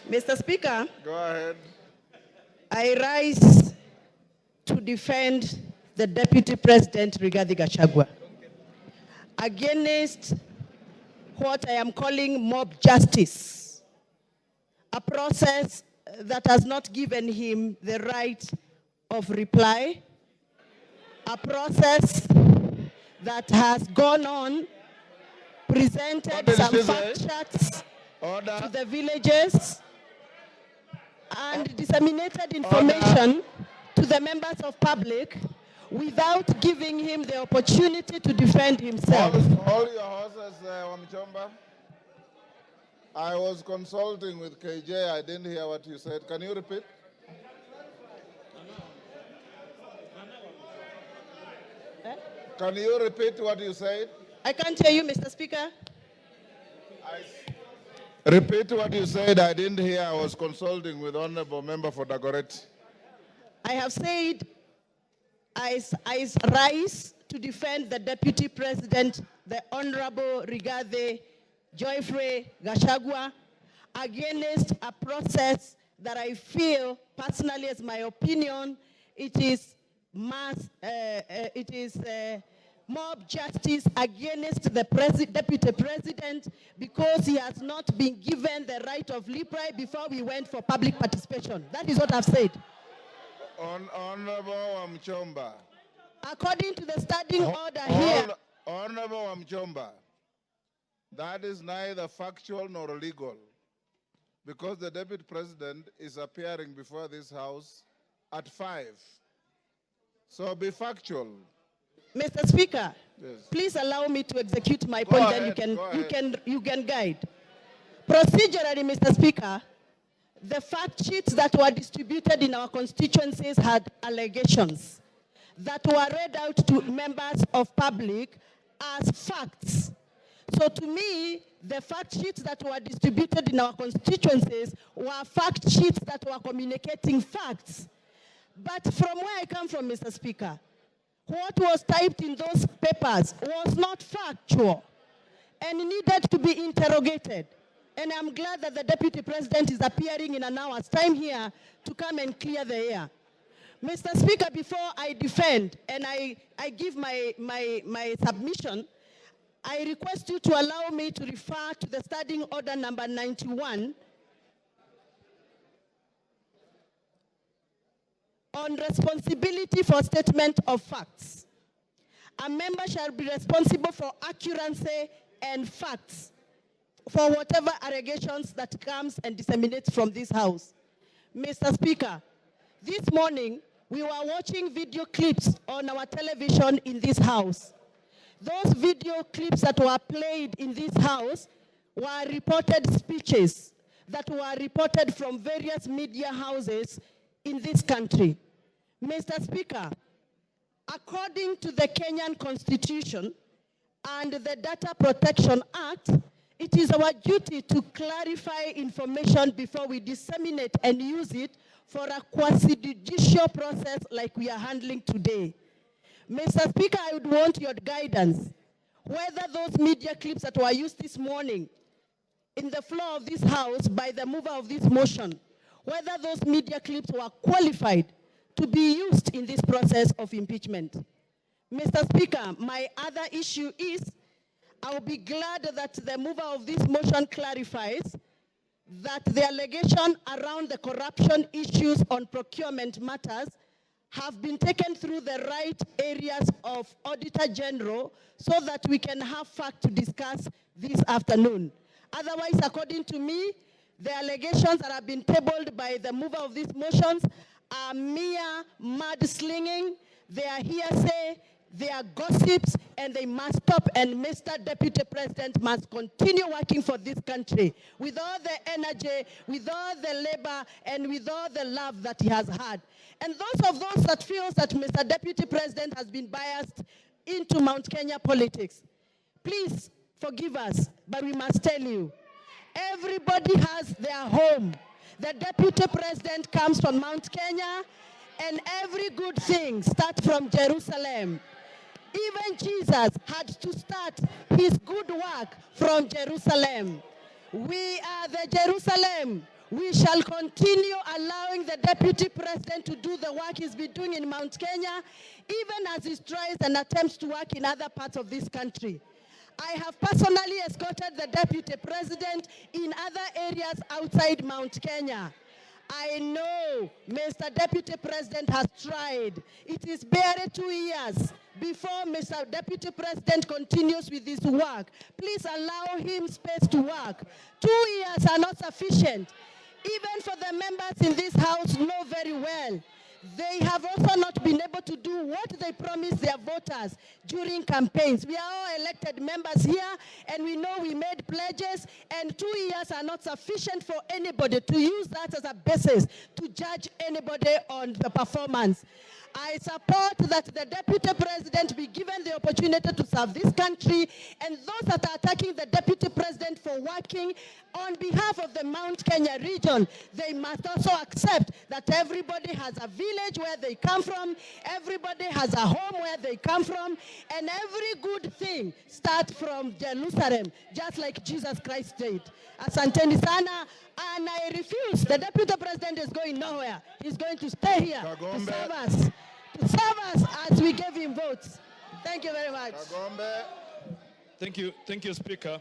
Mr. Speaker, Go ahead. I rise to defend the Deputy President Rigathi Gachagua against what I am calling mob justice, a process that has not given him the right of reply, a process that has gone on, presented some fact charts to the villages, and disseminated information to the members of public without giving him the opportunity to defend himself. Hold your horses, Wamuchomba. I was consulting with KJ. I didn't hear what you said. Can you repeat? Can you repeat what you said? I can't hear you, Mr. Speaker. Repeat what you said. I didn't hear. I was consulting with Honorable Member for Dagoretti. I have said I rise to defend the Deputy President, the Honorable Rigathi Gachagua, against a process that I feel, personally, as my opinion, it is mob justice against the Deputy President because he has not been given the right of reply before we went for public participation. That is what I've said. Honorable Wamuchomba. According to the standing order here. Honorable Wamuchomba, that is neither factual nor legal because the Deputy President is appearing before this House at 5. So be factual. Mr. Speaker, yes. Please allow me to execute my point, and you can guide. Procedurally, Mr. Speaker, the fact sheets that were distributed in our constituencies had allegations that were read out to members of public as facts. So to me, the fact sheets that were distributed in our constituencies were fact sheets that were communicating facts. But from where I come from, Mr. Speaker, what was typed in those papers was not factual and needed to be interrogated. And I'm glad that the Deputy President is appearing in an hour's time here to come and clear the air. Mr. Speaker, before I defend and I give my submission, I request you to allow me to refer to the standing order number 91 on responsibility for statement of facts. A member shall be responsible for accuracy and facts for whatever allegations that comes and disseminates from this House. Mr. Speaker, this morning we were watching video clips on our television in this House. Those video clips that were played in this House were reported speeches that were reported from various media houses in this country. Mr. Speaker, according to the Kenyan Constitution and the Data Protection Act, it is our duty to clarify information before we disseminate and use it for a quasi-judicial process like we are handling today. Mr. Speaker, I would want your guidance whether those media clips that were used this morning in the floor of this House by the mover of this motion, whether those media clips were qualified to be used in this process of impeachment. Mr. Speaker, my other issue is I will be glad that the mover of this motion clarifies that the allegation around the corruption issues on procurement matters have been taken through the right areas of Auditor General so that we can have fact to discuss this afternoon. Otherwise, according to me, the allegations that have been tabled by the mover of these motions are mere mudslinging, they are hearsay, they are gossips, and they must stop. And Mr. Deputy President must continue working for this country with all the energy, with all the labor, and with all the love that he has had. And those that feel that Mr. Deputy President has been biased into Mount Kenya politics, please forgive us, but we must tell you, everybody has their home. The Deputy President comes from Mount Kenya, and every good thing starts from Jerusalem. Even Jesus had to start his good work from Jerusalem. We are the Jerusalem We shall continue allowing the Deputy President to do the work he's been doing in Mount Kenya, even as he tries and attempts to work in other parts of this country. I have personally escorted the Deputy President in other areas outside Mount Kenya. I know Mr. Deputy President has tried. It is barely 2 years before Mr. Deputy President continues with his work. Please allow him space to work. 2 years are not sufficient. Even for the members in this house know very well, they have also not been able to do what they promised their voters during campaigns. We are all elected members here, and we know we made pledges, and 2 years are not sufficient for anybody to use that as a basis to judge anybody on the performance. I support that the Deputy President be given the opportunity to serve this country, and those that are attacking the Deputy President for working on behalf of the Mount Kenya region, they must also accept that everybody has a village where they come from, everybody has a home where they come from, and every good thing starts from Jerusalem, just like Jesus Christ did. Asanteni sana, and I refuse. The Deputy President is going nowhere. He's going to stay here to serve us. To serve us as we gave him votes. Thank you very much. Thank you, Speaker.